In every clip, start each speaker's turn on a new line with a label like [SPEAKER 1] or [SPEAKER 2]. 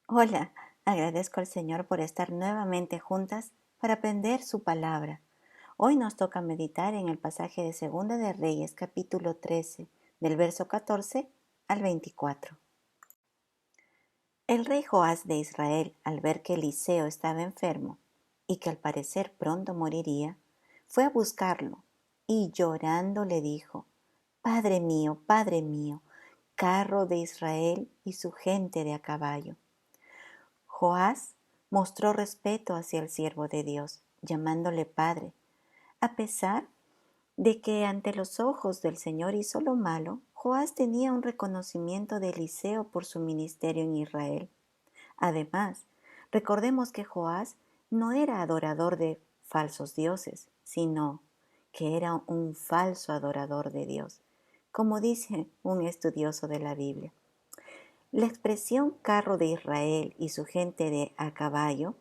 [SPEAKER 1] Hola, agradezco al Señor por estar nuevamente juntas para aprender su palabra. Hoy nos toca meditar en el pasaje de Segunda de Reyes, capítulo 13, del verso 14 al 24. El rey Joás de Israel, al ver que Eliseo estaba enfermo y que al parecer pronto moriría, fue a buscarlo y llorando le dijo: Padre mío, carro de Israel y su gente de a caballo. Joás mostró respeto hacia el siervo de Dios, llamándole padre, a pesar de que ante los ojos del Señor hizo lo malo. Joás tenía un reconocimiento de Eliseo por su ministerio en Israel. Además, recordemos que Joás no era adorador de falsos dioses, sino que era un falso adorador de Dios, como dice un estudioso de la Biblia. La expresión carro de Israel y su gente de a caballo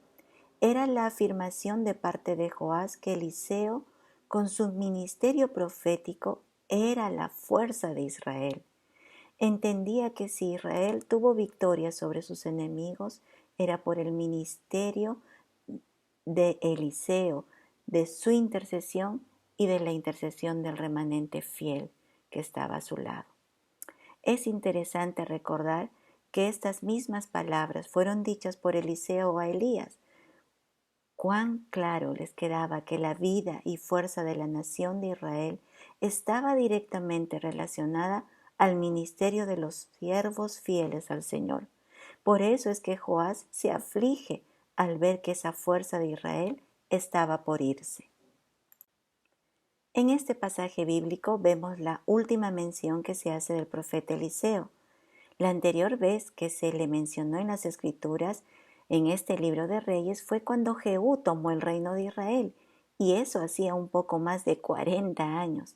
[SPEAKER 1] era la afirmación de parte de Joás que Eliseo, con su ministerio profético, era la fuerza de Israel. Entendía que si Israel tuvo victoria sobre sus enemigos, era por el ministerio de Eliseo, de su intercesión y de la intercesión del remanente fiel que estaba a su lado. Es interesante recordar que estas mismas palabras fueron dichas por Eliseo a Elías. Cuán claro les quedaba que la vida y fuerza de la nación de Israel estaba directamente relacionada al ministerio de los siervos fieles al Señor. Por eso es que Joás se aflige al ver que esa fuerza de Israel estaba por irse. En este pasaje bíblico vemos la última mención que se hace del profeta Eliseo. La anterior vez que se le mencionó en las Escrituras, en este libro de Reyes, fue cuando Jehú tomó el reino de Israel, y eso hacía un poco más de 40 años.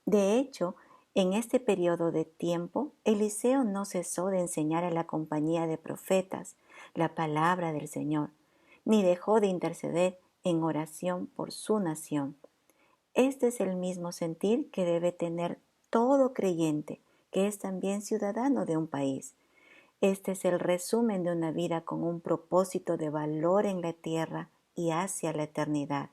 [SPEAKER 1] De hecho, en este periodo de tiempo, Eliseo no cesó de enseñar a la compañía de profetas la palabra del Señor, ni dejó de interceder en oración por su nación. Este es el mismo sentir que debe tener todo creyente, que es también ciudadano de un país. Este es el resumen de una vida con un propósito de valor en la tierra y hacia la eternidad.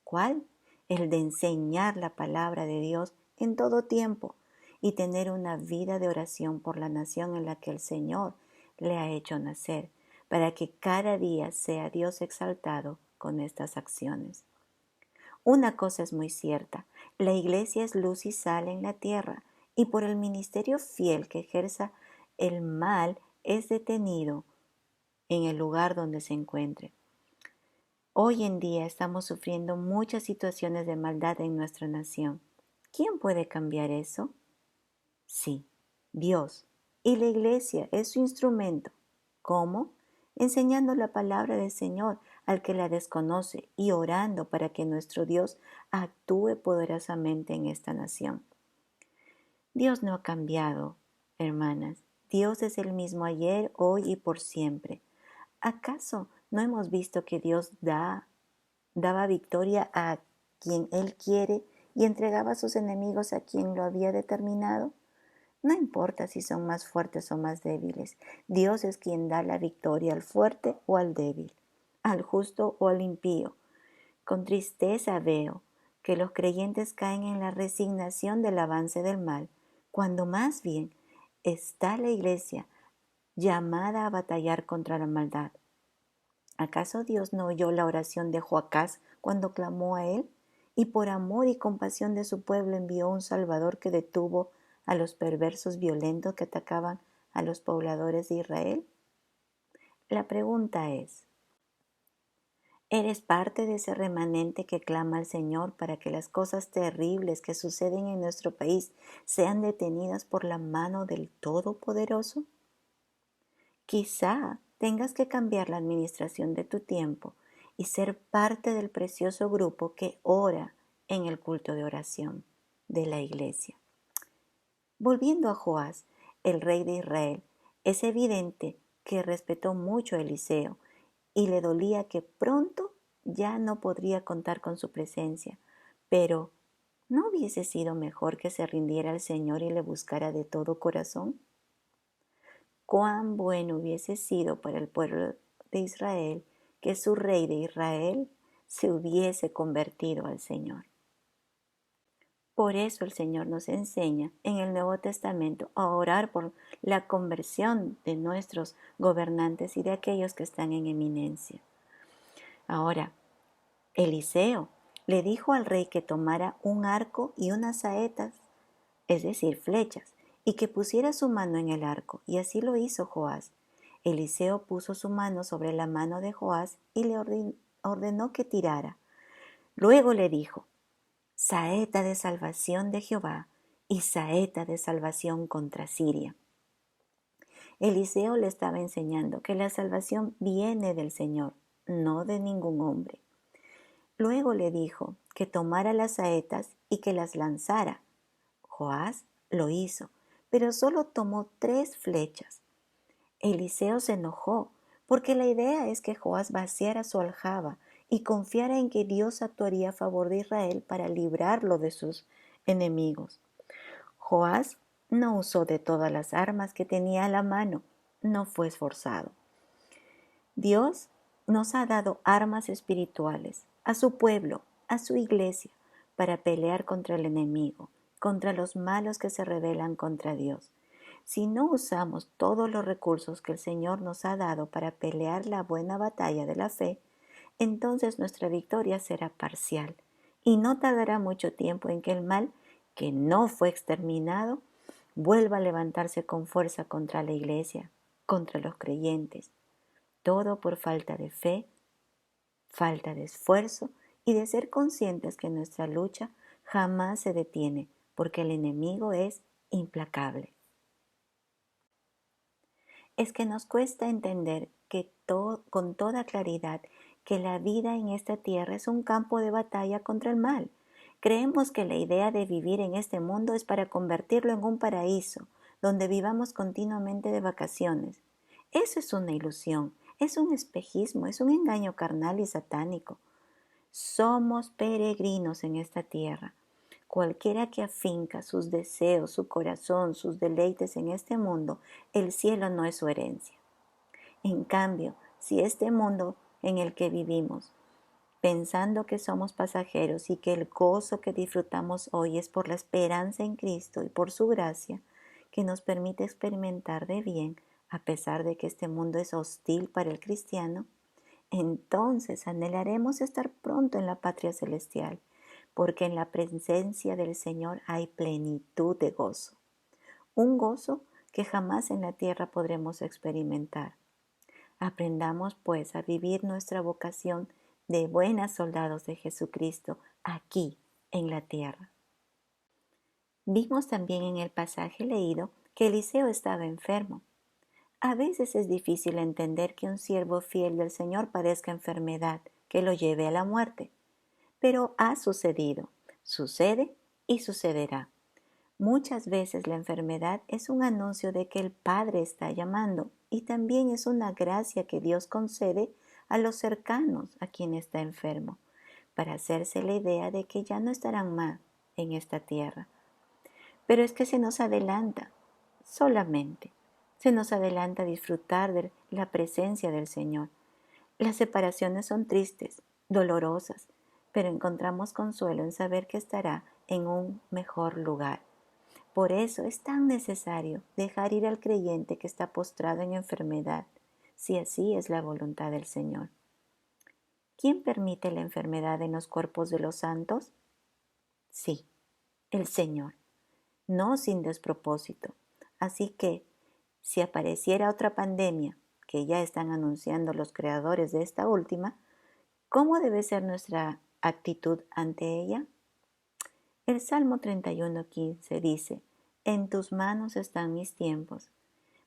[SPEAKER 1] ¿Cuál? El de enseñar la palabra de Dios en todo tiempo y tener una vida de oración por la nación en la que el Señor le ha hecho nacer, para que cada día sea Dios exaltado con estas acciones. Una cosa es muy cierta: la iglesia es luz y sal en la tierra, y por el ministerio fiel que ejerza, el mal es detenido en el lugar donde se encuentre. Hoy en día estamos sufriendo muchas situaciones de maldad en nuestra nación. ¿Quién puede cambiar eso? Sí, Dios. Y la iglesia es su instrumento. ¿Cómo? Enseñando la palabra del Señor al que la desconoce y orando para que nuestro Dios actúe poderosamente en esta nación. Dios no ha cambiado, hermanas. Dios es el mismo ayer, hoy y por siempre. ¿Acaso no hemos visto que Dios daba victoria a quien Él quiere y entregaba a sus enemigos a quien lo había determinado? No importa si son más fuertes o más débiles, Dios es quien da la victoria al fuerte o al débil, al justo o al impío. Con tristeza veo que los creyentes caen en la resignación del avance del mal, cuando más bien está la iglesia llamada a batallar contra la maldad. ¿Acaso Dios no oyó la oración de Joacás cuando clamó a él? Y por amor y compasión de su pueblo envió un Salvador que detuvo a los perversos violentos que atacaban a los pobladores de Israel. La pregunta es: ¿eres parte de ese remanente que clama al Señor para que las cosas terribles que suceden en nuestro país sean detenidas por la mano del Todopoderoso? Quizá tengas que cambiar la administración de tu tiempo y ser parte del precioso grupo que ora en el culto de oración de la iglesia. Volviendo a Joás, el rey de Israel, es evidente que respetó mucho a Eliseo y le dolía que pronto ya no podría contar con su presencia. Pero, ¿no hubiese sido mejor que se rindiera al Señor y le buscara de todo corazón? cuán bueno hubiese sido para el pueblo de Israel que su rey de Israel se hubiese convertido al Señor. Por eso el Señor nos enseña en el Nuevo Testamento a orar por la conversión de nuestros gobernantes y de aquellos que están en eminencia. Ahora, Eliseo le dijo al rey que tomara un arco y unas saetas, es decir, flechas, y que pusiera su mano en el arco, y así lo hizo Joás. Eliseo puso su mano sobre la mano de Joás y le ordenó que tirara. Luego le dijo: saeta de salvación de Jehová y saeta de salvación contra Siria. Eliseo le estaba enseñando que la salvación viene del Señor, no de ningún hombre. Luego le dijo que tomara las saetas y que las lanzara. Joás lo hizo, pero solo tomó 3 flechas. Eliseo se enojó, porque la idea es que Joás vaciara su aljaba y confiara en que Dios actuaría a favor de Israel para librarlo de sus enemigos. Joás no usó de todas las armas que tenía a la mano, no fue esforzado. Dios nos ha dado armas espirituales a su pueblo, a su iglesia, para pelear contra el enemigo, contra los malos que se rebelan contra Dios. Si no usamos todos los recursos que el Señor nos ha dado para pelear la buena batalla de la fe, entonces nuestra victoria será parcial y no tardará mucho tiempo en que el mal, que no fue exterminado, vuelva a levantarse con fuerza contra la iglesia, contra los creyentes. Todo por falta de fe, falta de esfuerzo y de ser conscientes que nuestra lucha jamás se detiene, porque el enemigo es implacable. Es que nos cuesta entender con toda claridad que la vida en esta tierra es un campo de batalla contra el mal. Creemos que la idea de vivir en este mundo es para convertirlo en un paraíso, donde vivamos continuamente de vacaciones. Eso es una ilusión, es un espejismo, es un engaño carnal y satánico. Somos peregrinos en esta tierra. Cualquiera que afinca sus deseos, su corazón, sus deleites en este mundo, el cielo no es su herencia. En cambio, si este mundo en el que vivimos, pensando que somos pasajeros y que el gozo que disfrutamos hoy es por la esperanza en Cristo y por su gracia, que nos permite experimentar de bien, a pesar de que este mundo es hostil para el cristiano, entonces anhelaremos estar pronto en la patria celestial, porque en la presencia del Señor hay plenitud de gozo, un gozo que jamás en la tierra podremos experimentar. Aprendamos pues a vivir nuestra vocación de buenos soldados de Jesucristo aquí en la tierra. Vimos también en el pasaje leído que Eliseo estaba enfermo. A veces es difícil entender que un siervo fiel del Señor padezca enfermedad que lo lleve a la muerte, pero ha sucedido, sucede y sucederá. Muchas veces la enfermedad es un anuncio de que el Padre está llamando y también es una gracia que Dios concede a los cercanos a quien está enfermo, para hacerse la idea de que ya no estarán más en esta tierra. Pero es que se nos adelanta, solamente, se nos adelanta a disfrutar de la presencia del Señor. Las separaciones son tristes, dolorosas, pero encontramos consuelo en saber que estará en un mejor lugar. Por eso es tan necesario dejar ir al creyente que está postrado en enfermedad, si así es la voluntad del Señor. ¿Quién permite la enfermedad en los cuerpos de los santos? Sí, el Señor, no sin despropósito. Así que, si apareciera otra pandemia, que ya están anunciando los creadores de esta última, ¿cómo debe ser nuestra actitud ante ella? El Salmo 31:15 dice: en tus manos están mis tiempos.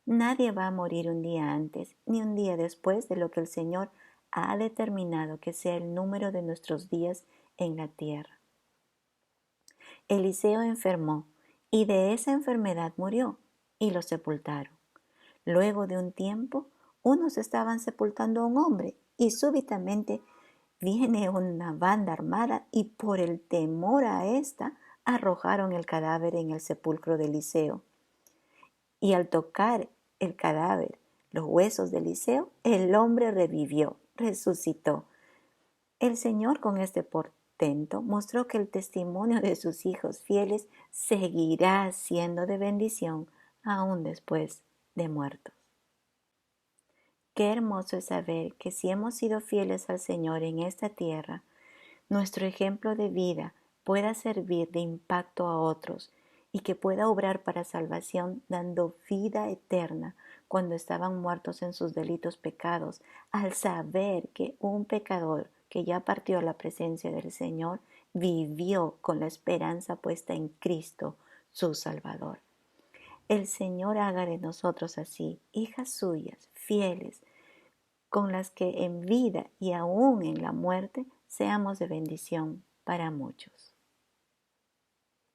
[SPEAKER 1] Nadie va a morir un día antes ni un día después de lo que el Señor ha determinado que sea el número de nuestros días en la tierra. Eliseo enfermó y de esa enfermedad murió y lo sepultaron. Luego de un tiempo, unos estaban sepultando a un hombre y súbitamente viene una banda armada y por el temor a esta arrojaron el cadáver en el sepulcro de Eliseo. Y al tocar el cadáver, los huesos de Eliseo, el hombre revivió, resucitó. El Señor con este portento mostró que el testimonio de sus hijos fieles seguirá siendo de bendición aún después de muertos. Qué hermoso es saber que si hemos sido fieles al Señor en esta tierra, nuestro ejemplo de vida pueda servir de impacto a otros y que pueda obrar para salvación dando vida eterna cuando estaban muertos en sus delitos pecados, al saber que un pecador que ya partió a la presencia del Señor vivió con la esperanza puesta en Cristo, su Salvador. El Señor haga de nosotros así, hijas suyas, fieles, con las que en vida y aún en la muerte seamos de bendición para muchos.